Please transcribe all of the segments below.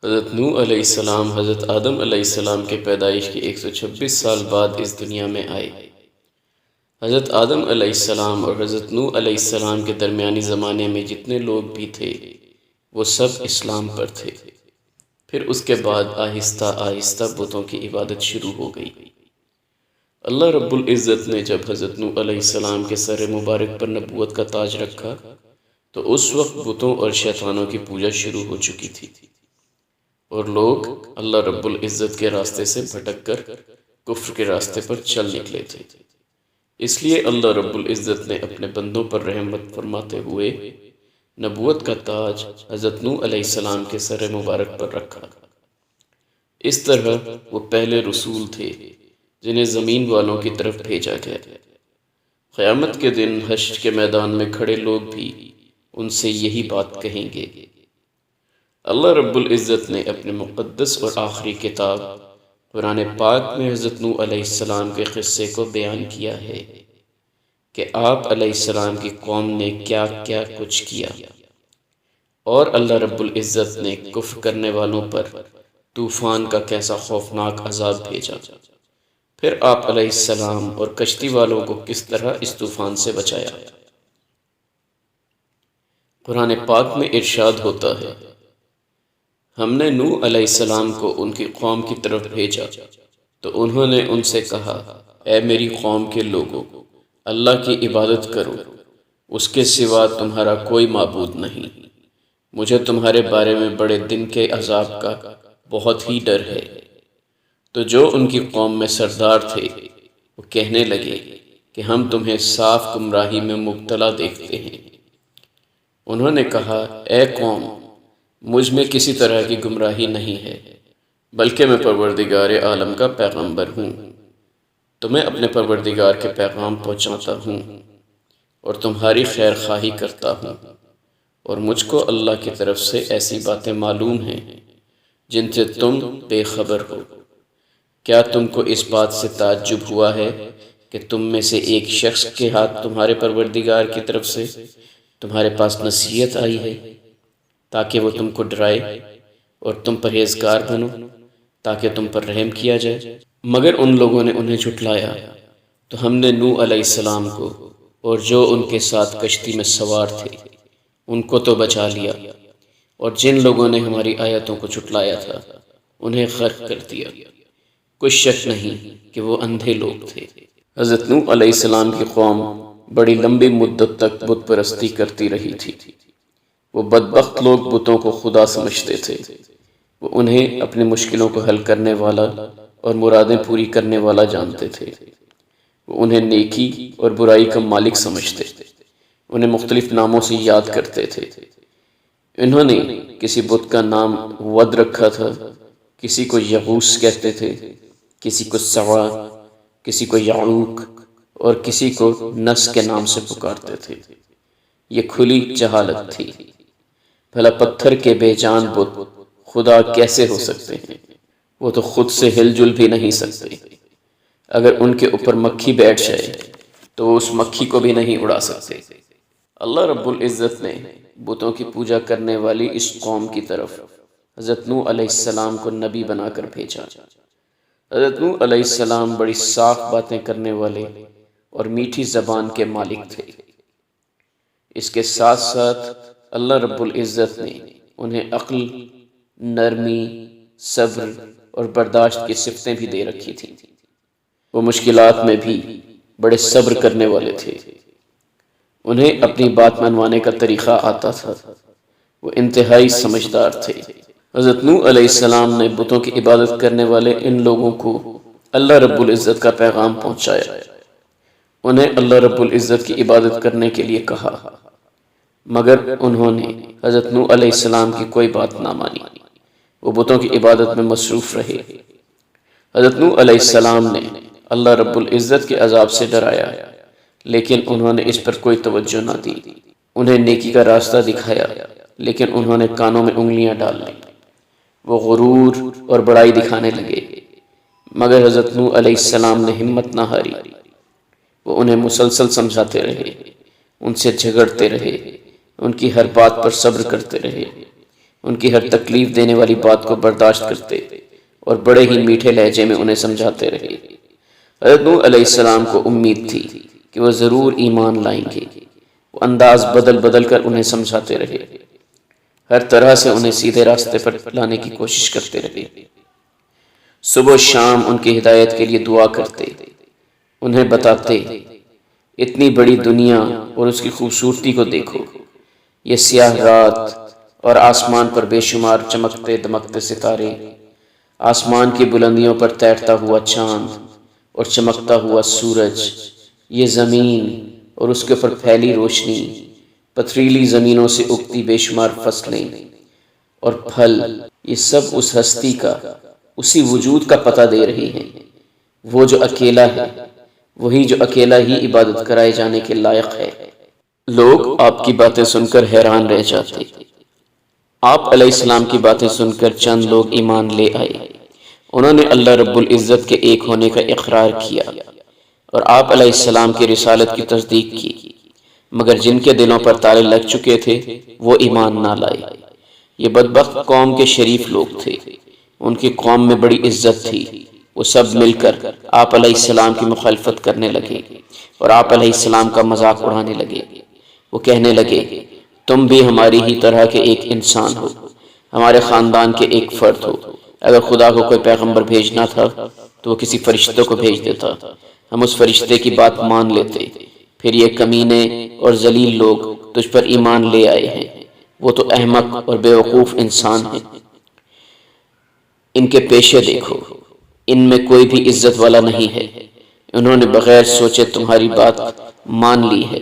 حضرت نوح علیہ السلام حضرت آدم علیہ السلام کے پیدائش کے 126 سال بعد اس دنیا میں آئے۔ حضرت آدم علیہ السلام اور حضرت نوح علیہ السلام کے درمیانی زمانے میں جتنے لوگ بھی تھے وہ سب اسلام پر تھے۔ پھر اس کے بعد آہستہ آہستہ بتوں کی عبادت شروع ہو گئی۔ اللہ رب العزت نے جب حضرت نوح علیہ السلام کے سر مبارک پر نبوت کا تاج رکھا تو اس وقت بتوں اور شیطانوں کی پوجا شروع ہو چکی تھی اور لوگ اللہ رب العزت کے راستے سے بھٹک کر کفر کے راستے پر چل نکلے تھے۔ اس لیے اللہ رب العزت نے اپنے بندوں پر رحمت فرماتے ہوئے نبوت کا تاج حضرت نوح علیہ السلام کے سر مبارک پر رکھا۔ اس طرح وہ پہلے رسول تھے جنہیں زمین والوں کی طرف بھیجا گیا۔ قیامت کے دن حشر کے میدان میں کھڑے لوگ بھی ان سے یہی بات کہیں گے۔ اللہ رب العزت نے اپنے مقدس اور آخری کتاب قرآن پاک میں حضرت نوح علیہ السلام کے قصے کو بیان کیا ہے کہ آپ علیہ السلام کی قوم نے کیا کیا کچھ کیا، اور اللہ رب العزت نے کفر کرنے والوں پر طوفان کا کیسا خوفناک عذاب بھیجا، پھر آپ علیہ السلام اور کشتی والوں کو کس طرح اس طوفان سے بچایا۔ قرآن پاک میں ارشاد ہوتا ہے، ہم نے نوح علیہ السلام کو ان کی قوم کی طرف بھیجا تو انہوں نے ان سے کہا، اے میری قوم کے لوگوں، اللہ کی عبادت کرو، اس کے سوا تمہارا کوئی معبود نہیں، مجھے تمہارے بارے میں بڑے دن کے عذاب کا بہت ہی ڈر ہے۔ تو جو ان کی قوم میں سردار تھے وہ کہنے لگے کہ ہم تمہیں صاف گمراہی میں مبتلا دیکھتے ہیں۔ انہوں نے کہا، اے قوم، مجھ میں کسی طرح کی گمراہی نہیں ہے، بلکہ میں پروردگار عالم کا پیغمبر ہوں۔ تو میں اپنے پروردگار کے پیغام پہنچاتا ہوں اور تمہاری خیر خواہی کرتا ہوں، اور مجھ کو اللہ کی طرف سے ایسی باتیں معلوم ہیں جن سے تم بے خبر ہو۔ کیا تم کو اس بات سے تعجب ہوا ہے کہ تم میں سے ایک شخص کے ہاتھ تمہارے پروردگار کی طرف سے تمہارے پاس نصیحت آئی ہے تاکہ وہ تم کو ڈرائے اور تم پرہیزگار بنو تاکہ تم پر رحم کیا جائے؟ مگر ان لوگوں نے انہیں جھٹلایا تو ہم نے نوح علیہ السلام کو اور جو ان کے ساتھ کشتی میں سوار تھے ان کو تو بچا لیا، اور جن لوگوں نے ہماری آیتوں کو جھٹلایا تھا انہیں غرق کر دیا۔ کوئی شک نہیں کہ وہ اندھے لوگ تھے۔ حضرت نوح علیہ السلام کی قوم بڑی لمبی مدت تک بت پرستی کرتی رہی تھی۔ وہ بدبخت لوگ بتوں کو خدا سمجھتے تھے۔ وہ انہیں اپنی مشکلوں کو حل کرنے والا اور مرادیں پوری کرنے والا جانتے تھے۔ وہ انہیں نیکی اور برائی کا مالک سمجھتے، انہیں مختلف ناموں سے یاد کرتے تھے۔ انہوں نے کسی بت کا نام ود رکھا تھا، کسی کو یغوث کہتے تھے، کسی کو سوا، کسی کو یعوق اور کسی کو نس کے نام سے پکارتے تھے۔ یہ کھلی جہالت تھی۔ بھلا پتھر کے بے جان بت خدا کیسے ہو سکتے ہیں؟ وہ تو خود سے ہل جل بھی نہیں سکتے۔ اگر ان کے اوپر مکھی بیٹھ جائے تو وہ اس مکھی کو بھی نہیں اڑا سکتے۔ اللہ رب العزت نے بتوں کی پوجا کرنے والی اس قوم کی طرف حضرت نوح علیہ السلام کو نبی بنا کر بھیجا۔ حضرت نوح علیہ السلام بڑی صاف باتیں کرنے والے اور میٹھی زبان کے مالک تھے۔ اس کے ساتھ ساتھ اللہ رب العزت نے انہیں عقل، نرمی، صبر اور برداشت کی صفتیں بھی دے رکھی تھیں۔ وہ مشکلات میں بھی بڑے صبر کرنے والے تھے۔ انہیں اپنی بات منوانے کا طریقہ آتا تھا۔ وہ انتہائی سمجھدار تھے۔ حضرت نوح علیہ السلام نے بتوں کی عبادت کرنے والے ان لوگوں کو اللہ رب العزت کا پیغام پہنچایا۔ انہیں اللہ رب العزت کی عبادت کرنے کے لیے کہا، مگر انہوں نے حضرت نوح علیہ السلام کی کوئی بات نہ مانی۔ وہ بتوں کی عبادت میں مصروف رہے۔ حضرت نوح علیہ السلام نے اللہ رب العزت کے عذاب سے ڈرایا، لیکن انہوں نے اس پر کوئی توجہ نہ دی۔ انہیں نیکی کا راستہ دکھایا، لیکن انہوں نے کانوں میں انگلیاں ڈال لیں۔ وہ غرور اور بڑائی دکھانے لگے، مگر حضرت نوح علیہ السلام نے ہمت نہ ہاری۔ وہ انہیں مسلسل سمجھاتے رہے، ان سے جھگڑتے رہے، ان کی ہر بات پر صبر کرتے رہے، ان کی ہر تکلیف دینے والی بات کو برداشت کرتے اور بڑے ہی میٹھے لہجے میں انہیں سمجھاتے رہے۔ حضرت نوح علیہ السلام کو امید تھی کہ وہ ضرور ایمان لائیں گے۔ وہ انداز بدل بدل کر انہیں سمجھاتے رہے، ہر طرح سے انہیں سیدھے راستے پر لانے کی کوشش کرتے رہے۔ صبح و شام ان کی ہدایت کے لیے دعا کرتے، انہیں بتاتے اتنی بڑی دنیا اور اس کی خوبصورتی کو دیکھو، یہ سیاہ رات اور آسمان پر بے شمار چمکتے دمکتے ستارے، آسمان کی بلندیوں پر تیرتا ہوا چاند اور چمکتا ہوا سورج، یہ زمین اور اس کے اوپر پھیلی روشنی، پتھریلی زمینوں سے اگتی بے شمار فصلیں اور پھل، یہ سب اس ہستی کا، اسی وجود کا پتہ دے رہی ہیں، وہ جو اکیلا ہے، وہی جو اکیلا ہی عبادت کرائے جانے کے لائق ہے۔ لوگ آپ کی باتیں سن کر حیران رہ جاتے۔ آپ علیہ السلام کی باتیں سن کر چند لوگ ایمان لے آئے، انہوں نے اللہ رب العزت کے ایک ہونے کا اقرار کیا اور آپ علیہ السلام کی رسالت کی تصدیق کی، مگر جن کے دلوں پر تالے لگ چکے تھے وہ ایمان نہ لائے۔ یہ بدبخت قوم کے شریف لوگ تھے، ان کی قوم میں بڑی عزت تھی، وہ سب مل کر آپ علیہ السلام کی مخالفت کرنے لگے اور آپ علیہ السلام کا مذاق اڑانے لگے۔ وہ کہنے لگے تم بھی ہماری ہی طرح کے ایک انسان ہو، ہمارے خاندان کے ایک فرد ہو، اگر خدا کو کوئی پیغمبر بھیجنا تھا تو وہ کسی فرشتے کو بھیج دیتا، ہم اس فرشتے کی بات مان لیتے، پھر یہ کمینے اور ذلیل لوگ تجھ پر ایمان لے آئے ہیں، وہ تو احمق اور بیوقوف انسان ہیں، ان کے پیشے دیکھو، ان میں کوئی بھی عزت والا نہیں ہے، انہوں نے بغیر سوچے تمہاری بات مان لی ہے،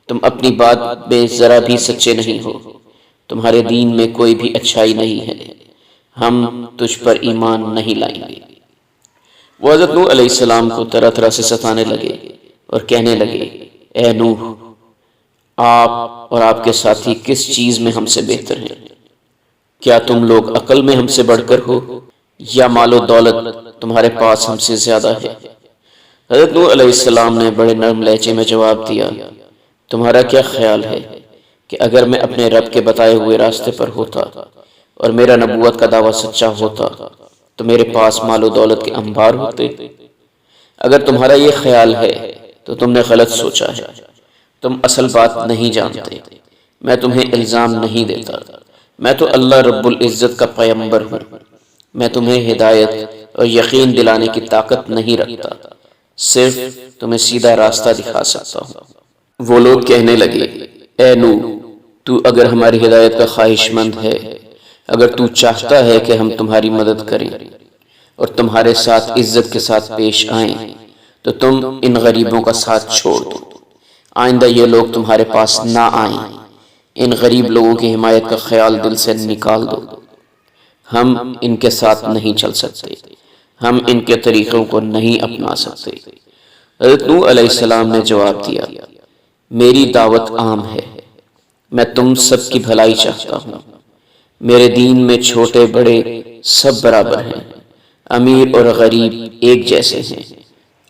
تم اپنی بات میں ذرا بھی سچے نہیں ہو، تمہارے دین میں کوئی بھی اچھائی نہیں ہے، ہم تجھ پر ایمان نہیں لائیں گے۔ وہ حضرت نوح علیہ السلام کو طرح طرح سے ستانے لگے اور کہنے لگے اے نوح، آپ اور آپ کے ساتھی کس چیز میں ہم سے بہتر ہیں؟ کیا تم لوگ عقل میں ہم سے بڑھ کر ہو یا مال و دولت تمہارے پاس ہم سے زیادہ ہے؟ حضرت نوح علیہ السلام نے بڑے نرم لہجے میں جواب دیا، تمہارا کیا خیال ہے کہ اگر میں اپنے رب کے بتائے ہوئے راستے پر ہوتا اور میرا نبوت کا دعویٰ سچا ہوتا تو میرے پاس مال و دولت کے انبار ہوتے؟ اگر تمہارا یہ خیال ہے تو تم نے غلط سوچا ہے، تم اصل بات نہیں جانتے، میں تمہیں الزام نہیں دیتا، میں تو اللہ رب العزت کا پیغمبر ہوں، میں تمہیں ہدایت اور یقین دلانے کی طاقت نہیں رکھتا، صرف تمہیں سیدھا راستہ دکھا سکتا ہوں۔ وہ لوگ کہنے لگے اے نوح، تو اگر ہماری ہدایت کا خواہش مند ہے، اگر تو چاہتا ہے کہ ہم تمہاری مدد کریں اور تمہارے ساتھ عزت کے ساتھ پیش آئیں تو تم ان غریبوں کا ساتھ چھوڑ دو، آئندہ یہ لوگ تمہارے پاس نہ آئیں، ان غریب لوگوں کی حمایت کا خیال دل سے نکال دو، ہم ان کے ساتھ نہیں چل سکتے، ہم ان کے طریقوں کو نہیں اپنا سکتے۔ حضرت نوح علیہ السلام نے جواب دیا، میری دعوت عام ہے، میں تم سب کی بھلائی چاہتا ہوں، میرے دین میں چھوٹے بڑے سب برابر ہیں، امیر اور غریب ایک جیسے ہیں،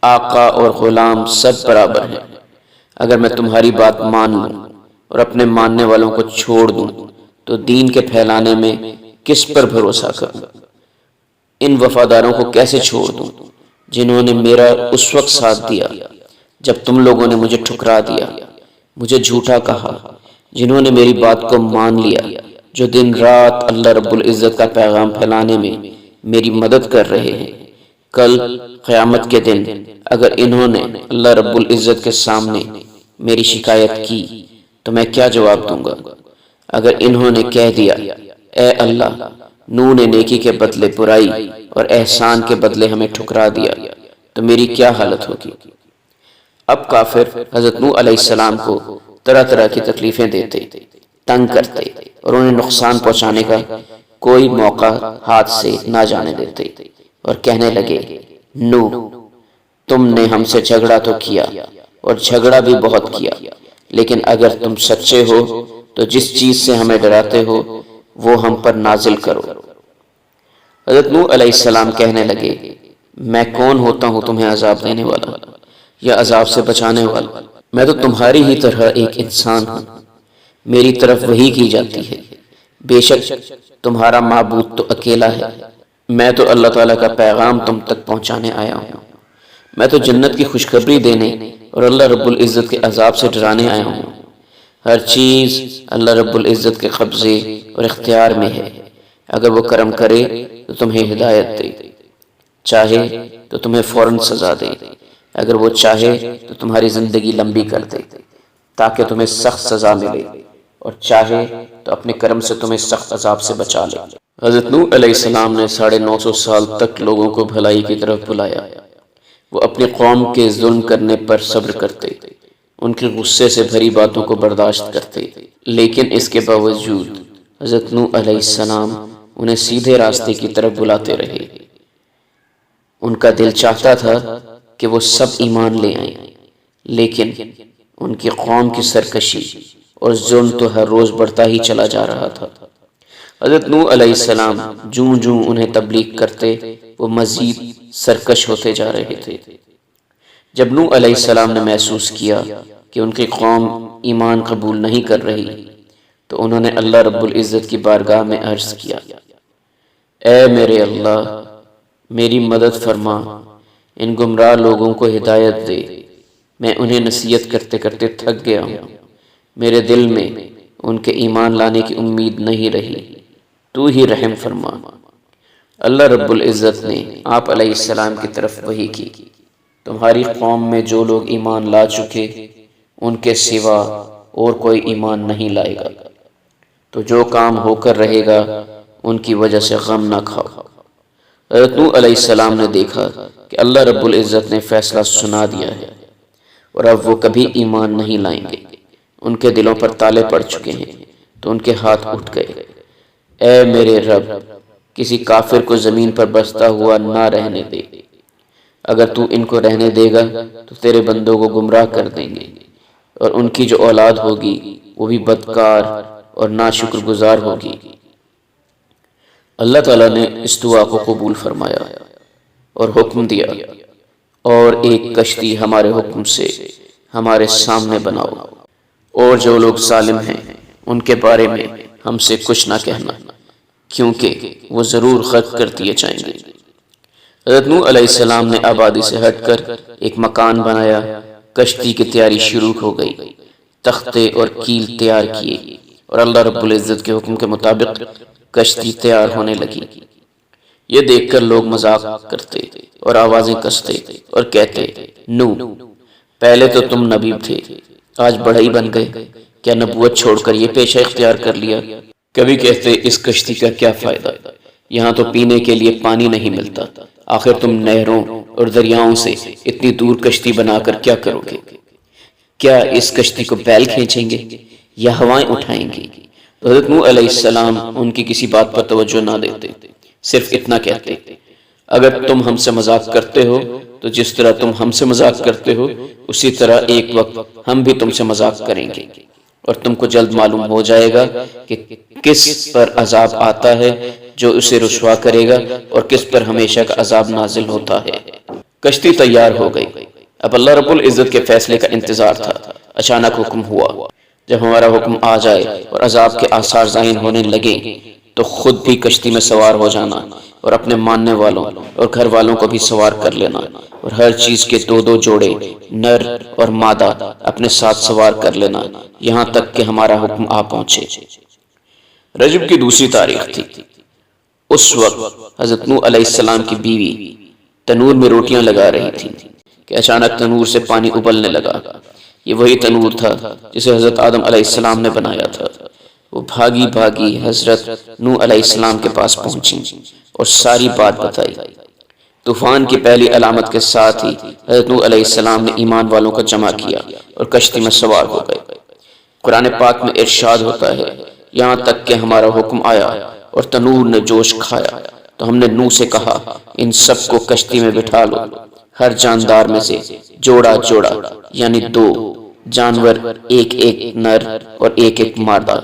آقا اور غلام سب برابر ہیں، اگر میں تمہاری بات مان لوں اور اپنے ماننے والوں کو چھوڑ دوں تو دین کے پھیلانے میں کس پر بھروسہ کروں؟ ان وفاداروں کو کیسے چھوڑ دوں جنہوں نے میرا اس وقت ساتھ دیا جب تم لوگوں نے مجھے ٹھکرا دیا، مجھے جھوٹا کہا، جنہوں نے میری بات کو مان لیا، جو دن رات اللہ رب العزت کا پیغام پھیلانے میں میری مدد کر رہے ہیں۔ کل قیامت کے دن اگر انہوں نے اللہ رب العزت کے سامنے میری شکایت کی تو میں کیا جواب دوں گا؟ اگر انہوں نے کہہ دیا اے اللہ، نوح نے نیکی کے بدلے برائی اور احسان کے بدلے ہمیں ٹھکرا دیا تو میری کیا حالت ہوگی؟ اب کافر حضرت نوح علیہ السلام کو طرح طرح کی تکلیفیں دیتے، تنگ کرتے اور انہیں نقصان پہنچانے کا کوئی موقع ہاتھ سے نہ جانے دیتے اور کہنے لگے نوح، تم نے ہم سے جھگڑا تو کیا اور جھگڑا بھی بہت کیا، لیکن اگر تم سچے ہو تو جس چیز سے ہمیں ڈراتے ہو وہ ہم پر نازل کرو۔ حضرت نوح علیہ السلام کہنے لگے میں کون ہوتا ہوں تمہیں عذاب دینے والا یا عذاب سے بچانے والا؟ میں تو تمہاری ہی طرح ایک انسان ہوں، میری طرف وحی کی جاتی ہے، بے شک تمہارا معبود تو اکیلا ہے، میں تو اللہ تعالیٰ کا پیغام تم تک پہنچانے آیا ہوں، میں تو جنت کی خوشخبری دینے اور اللہ رب العزت کے عذاب سے ڈرانے آیا ہوں۔ ہر چیز اللہ رب العزت کے قبضے اور اختیار میں ہے، اگر وہ کرم کرے تو تمہیں ہدایت دے، چاہے تو تمہیں فوراً سزا دے، اگر وہ چاہے تو تمہاری زندگی لمبی کر دے تاکہ تمہیں سخت سزا ملے، اور چاہے تو اپنے کرم سے تمہیں سخت عذاب سے بچا لے۔ حضرت نوح علیہ السلام نے 950 سال تک لوگوں کو بھلائی کی طرف بلایا، وہ اپنی قوم کے ظلم کرنے پر صبر کرتے، ان کے غصے سے بھری باتوں کو برداشت کرتے، لیکن اس کے باوجود حضرت نوح علیہ السلام انہیں سیدھے راستے کی طرف بلاتے رہے۔ ان کا دل چاہتا تھا کہ وہ سب ایمان لے آئیں، لیکن ان کی قوم کی سرکشی اور ظلم تو ہر روز بڑھتا ہی چلا جا رہا تھا۔ حضرت نوح علیہ السلام جوں جوں انہیں تبلیغ کرتے وہ مزید سرکش ہوتے جا رہے تھے۔ جب نوح علیہ السلام نے محسوس کیا کہ ان کی قوم ایمان قبول نہیں کر رہی تو انہوں نے اللہ رب العزت کی بارگاہ میں عرض کیا، اے میرے اللہ، میری مدد فرما، ان گمراہ لوگوں کو ہدایت دے، میں انہیں نصیحت کرتے کرتے تھک گیا ہوں، میرے دل میں ان کے ایمان لانے کی امید نہیں رہی، تو ہی رحم فرما۔ اللہ رب العزت نے آپ علیہ السلام کی طرف وحی کی، تمہاری قوم میں جو لوگ ایمان لا چکے ان کے سوا اور کوئی ایمان نہیں لائے گا، تو جو کام ہو کر رہے گا ان کی وجہ سے غم نہ کھاؤ۔ حضرت نوح علیہ السلام نے دیکھا کہ اللہ رب العزت نے فیصلہ سنا دیا ہے اور اب وہ کبھی ایمان نہیں لائیں گے، ان کے دلوں پر تالے پڑ چکے ہیں، تو ان کے ہاتھ اٹھ گئے۔ اے میرے رب، کسی کافر کو زمین پر بستا ہوا نہ رہنے دے، اگر تو ان کو رہنے دے گا تو تیرے بندوں کو گمراہ کر دیں گے، اور ان کی جو اولاد ہوگی وہ بھی بدکار اور ناشکر گزار ہوگی۔ اللہ تعالیٰ نے اس دعا کو قبول فرمایا اور حکم دیا، اور ایک کشتی ہمارے حکم سے ہمارے سامنے بناؤ، اور جو لوگ ظالم ہیں ان کے بارے میں ہم سے کچھ نہ کہنا، کیونکہ وہ ضرور غرق کر دیے جائیں گے۔ حضرت نوح علیہ السلام نے آبادی سے ہٹ کر ایک مکان بنایا، کشتی کی تیاری شروع ہو گئی، تختے اور کیل تیار کیے، اور اللہ رب العزت کے حکم کے مطابق کشتی تیار ہونے لگی۔ یہ دیکھ کر لوگ مذاق کرتے اور آوازیں کستے اور کہتے، نوح، پہلے تو تم نبی تھے، آج بڑھئی بن گئے، کیا نبوت چھوڑ کر یہ پیشہ اختیار کر لیا؟ کبھی کہتے اس کشتی کا کیا فائدہ، یہاں تو پینے کے لیے پانی نہیں ملتا، آخر تم نہروں اور دریاؤں سے اتنی دور کشتی بنا کر کیا کرو گے؟ کیا اس کشتی کو بیل کھینچیں گے یا ہوائیں اٹھائیں گے؟ تو حضرت نوح علیہ السلام ان کی کسی بات پر توجہ نہ دیتے، صرف اتنا کہتے، اگر تم ہم سے مذاق کرتے ہو تو جس طرح تم ہم سے مذاق کرتے ہو اسی طرح ایک وقت ہم بھی تم سے مذاق کریں گے، اور تم کو جلد معلوم ہو جائے گا کہ کس پر عذاب آتا ہے جو اسے رسوا کرے گا اور کس پر ہمیشہ کا عذاب نازل ہوتا ہے۔ کشتی تیار ہو گئی، اب اللہ رب العزت کے فیصلے کا انتظار تھا۔ اچانک حکم ہوا، جب ہمارا حکم آ جائے اور عذاب کے آثار ظاہر ہونے لگے تو خود بھی کشتی میں سوار ہو جانا، اور اپنے ماننے والوں اور گھر والوں کو بھی سوار کر لینا، اور ہر چیز کے 2 جوڑے نر اور مادہ اپنے ساتھ سوار کر لینا، یہاں تک کہ ہمارا حکم آ پہنچے۔ رجب کی دوسری تاریخ تھی۔ اس وقت حضرت نوح علیہ السلام کی بیوی تنور میں روٹیاں لگا رہی تھی کہ اچانک تنور سے پانی ابلنے لگا۔ یہ وہی تنور تھا جسے حضرت آدم علیہ السلام نے بنایا تھا۔ وہ بھاگی بھاگی حضرت نوح علیہ السلام کے پاس پہنچی اور ساری بات بتائی۔ طوفان کی پہلی علامت کے ساتھ ہی حضرت نوح علیہ السلام نے ایمان والوں کو جمع کیا اور کشتی میں سوار ہو گئے۔ قرآن پاک میں ارشاد ہوتا ہے، یہاں تک کہ ہمارا حکم آیا اور تنور نے جوش کھایا تو ہم نے نوح سے کہا، ان سب کو کشتی میں بٹھا لو، ہر جاندار میں سے جوڑا جوڑا یعنی 2 جانور، ایک نر اور ایک مادہ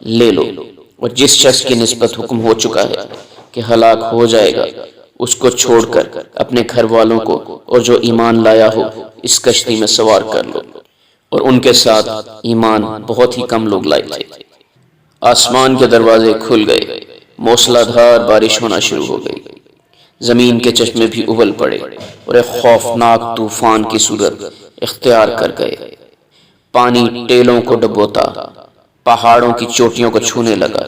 لے لو، اور جس شخص کی نسبت حکم ہو چکا ہے کہ ہلاک ہو جائے گا اس کو چھوڑ کر اپنے گھر والوں کو اور جو ایمان لایا ہو اس کشتی میں سوار کر لو۔ اور ان کے ساتھ ایمان بہت ہی کم لوگ لائے تھے۔ آسمان کے دروازے کھل گئے، موسلا دھار بارش ہونا شروع ہو گئی، زمین کے چشمے بھی ابل پڑے اور ایک خوفناک طوفان کی صورت اختیار کر گئے۔ پانی ٹیلوں کو ڈبوتا، پہاڑوں کی چوٹیوں کو چھونے لگا،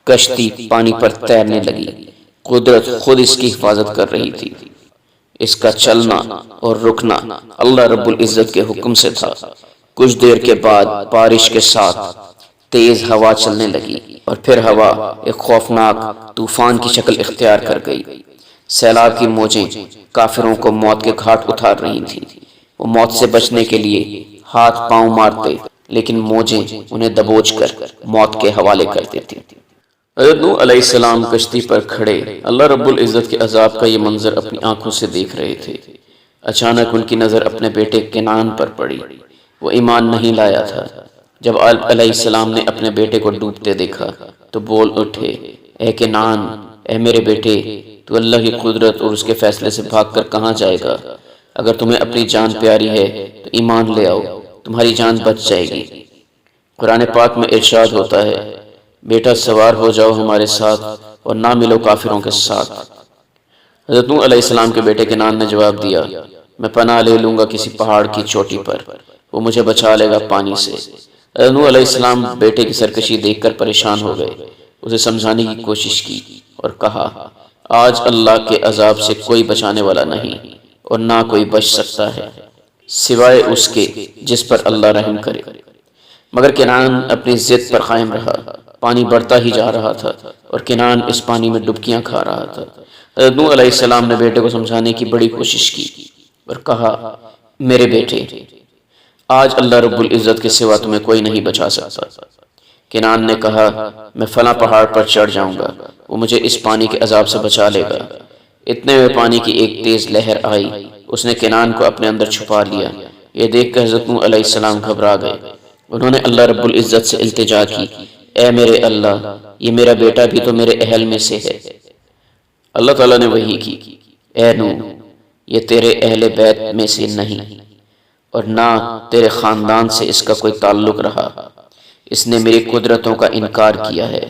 کشتی پانی پر تیرنے لگی۔ قدرت خود اس کی حفاظت کر رہی تھی۔ اس کا چلنا اور رکنا اللہ رب العزت کے حکم سے تھا۔ کچھ دیر کے بعد بارش کے ساتھ تیز ہوا چلنے لگی اور پھر ہوا ایک خوفناک طوفان کی شکل اختیار کر گئی۔ سیلاب کی موجیں کافروں کو موت کے گھاٹ اتار رہی تھیں۔ وہ موت سے بچنے کے لیے ہاتھ پاؤں مارتے، لیکن موجیں انہیں دبوچ کر موت کے حوالے کر دیتی۔ حضرت نوح علیہ السلام کشتی پر کھڑے اللہ رب العزت کے عذاب کا یہ منظر اپنی آنکھوں سے دیکھ رہے تھے۔ اچانک ان کی نظر اپنے بیٹے کنعان پر پڑی۔ وہ ایمان نہیں لایا تھا۔ جب علیہ السلام نے اپنے بیٹے کو ڈوبتے دیکھا تو بول اٹھے، اے کنعان، اے میرے بیٹے، تو اللہ کی قدرت اور اس کے فیصلے سے بھاگ کر کہاں جائے گا؟ اگر تمہیں اپنی جان پیاری ہے تو ایمان لے آؤ، تمہاری جان بچ جائے گی۔ قرآن پاک میں ارشاد ہوتا ہے، بیٹا سوار ہو جاؤ ہمارے ساتھ اور نہ ملو کافروں کے ساتھ۔ حضرت نوح علیہ السلام کے بیٹے کنعان نے جواب دیا، میں پناہ لے لوں گا کسی پہاڑ کی چوٹی پر، وہ مجھے بچا لے گا پانی سے۔ حضرت نوح علیہ السلام بیٹے کی سرکشی دیکھ کر پریشان ہو گئے، اسے سمجھانے کی کوشش کی اور کہا، آج اللہ کے عذاب سے کوئی بچانے والا نہیں اور نہ کوئی بچ سکتا ہے سوائے اس کے جس پر اللہ رحم کرے۔ مگر کنعان اپنی ضد پر قائم رہا۔ پانی بڑھتا ہی جا رہا تھا اور کنعان اس پانی میں ڈبکیاں کھا رہا تھا۔ حضرت نوح علیہ السلام نے بیٹے کو سمجھانے کی بڑی کوشش کی اور کہا، میرے بیٹے، آج اللہ رب العزت کے سوا تمہیں کوئی نہیں بچا سکتا۔ کنعان نے کہا، میں فلاں پہاڑ پر چڑھ جاؤں گا، وہ مجھے اس پانی کے عذاب سے بچا لے گا۔ اتنے میں پانی کی ایک تیز لہر آئی، اس نے کنعان کو اپنے اندر چھپا لیا۔ یہ دیکھ کر حضرت نوح علیہ السلام گھبرا گئے۔ انہوں نے اللہ رب العزت سے التجا کی، اے میرے اللہ، یہ میرا بیٹا بھی تو میرے اہل میں سے ہے۔ اللہ تعالیٰ نے وحی کی، اے نوح، یہ تیرے اہل بیت میں سے نہیں اور نہ تیرے خاندان سے اس کا کوئی تعلق رہا۔ اس نے میری قدرتوں کا انکار کیا ہے۔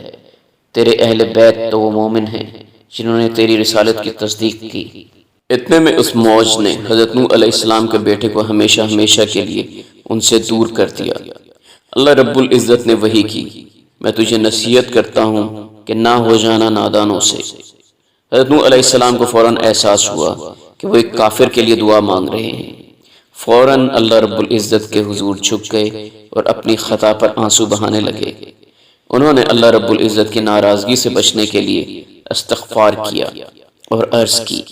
تیرے اہل بیت تو وہ مومن ہیں جنہوں نے تیری رسالت کی تصدیق کی۔ اتنے میں اس موج نے حضرت نوح علیہ السلام کے بیٹے کو ہمیشہ ہمیشہ کے لیے ان سے دور کر دیا۔ اللہ رب العزت نے وحی کی، میں تجھے نصیحت کرتا ہوں کہ نہ ہو جانا نادانوں سے۔ حضرت نوح علیہ السلام کو فوراً احساس ہوا کہ وہ ایک کافر کے لیے دعا مانگ رہے ہیں۔ فوراً اللہ رب العزت کے حضور جھک گئے اور اپنی خطا پر آنسو بہانے لگے۔ انہوں نے اللہ رب العزت کی ناراضگی سے بچنے کے لیے استغفار کیا اور عرض کی،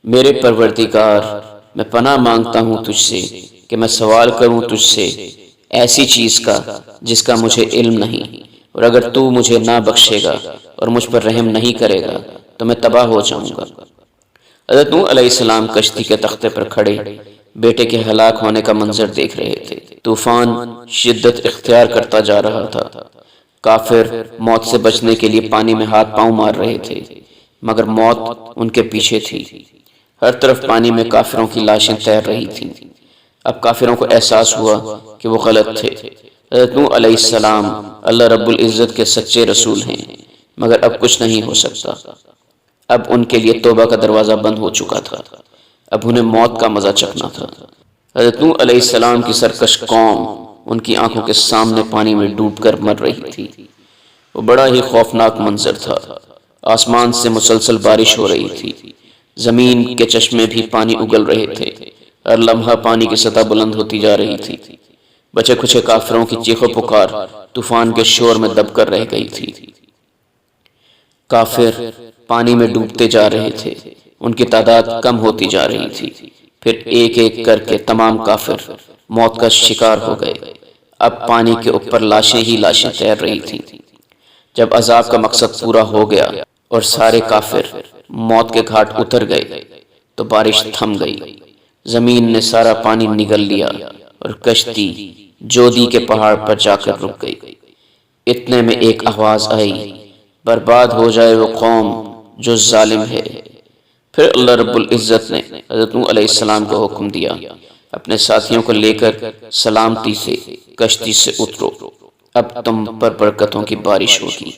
میرے پروردگار، میں پناہ مانگتا ہوں تجھ سے کہ میں سوال کروں تجھ سے ایسی چیز کا جس کا مجھے علم نہیں، اور اگر تو مجھے نہ بخشے گا اور مجھ پر رحم نہیں کرے گا تو میں تباہ ہو جاؤں گا۔ حضرت نوح علیہ السلام کشتی کے تختے پر کھڑے بیٹے کے ہلاک ہونے کا منظر دیکھ رہے تھے۔ طوفان شدت اختیار کرتا جا رہا تھا۔ کافر موت سے بچنے کے لیے پانی میں ہاتھ پاؤں مار رہے تھے، مگر موت ان کے پیچھے تھی۔ ہر طرف پانی میں کافروں کی لاشیں تیر رہی تھیں۔ اب کافروں کو احساس ہوا کہ وہ غلط تھے۔ حضرت نوح علیہ السلام اللہ رب العزت کے سچے رسول ہیں، مگر اب کچھ نہیں ہو سکتا۔ اب ان کے لیے توبہ کا دروازہ بند ہو چکا تھا۔ اب انہیں موت کا مزہ چکھنا تھا۔ حضرت نوح علیہ السلام کی سرکش قوم ان کی آنکھوں کے سامنے پانی میں ڈوب کر مر رہی تھی۔ وہ بڑا ہی خوفناک منظر تھا۔ آسمان سے مسلسل بارش ہو رہی تھی، زمین کے چشمے بھی پانی اگل رہے تھے، ہر لمحہ پانی کی سطح بلند ہوتی جا رہی تھی۔ بچے کچھ کافروں کی چیخ و پکار طوفان کے شور میں دب کر رہ گئی تھی۔ کافر پانی میں ڈوبتے جا رہے تھے، ان کی تعداد کم ہوتی جا رہی تھی۔ پھر ایک ایک کر کے تمام کافر موت کا شکار ہو گئے۔ اب پانی کے اوپر لاشیں ہی لاشیں تیر رہی تھیں۔ جب عذاب کا مقصد پورا ہو گیا اور سارے کافر موت کے گھاٹ اتر گئے تو بارش تھم گئی، زمین نے سارا پانی نگل لیا اور کشتی جودی کے پہاڑ پر جا کر رک گئی۔ اتنے میں ایک آواز آئی، برباد ہو جائے وہ قوم جو ظالم ہے۔ پھر اللہ رب العزت نے حضرت نوح علیہ السلام کو حکم دیا، اپنے ساتھیوں کو لے کر سلامتی سے کشتی سے اترو۔ اب تم پر برکتوں کی بارش ہوگی۔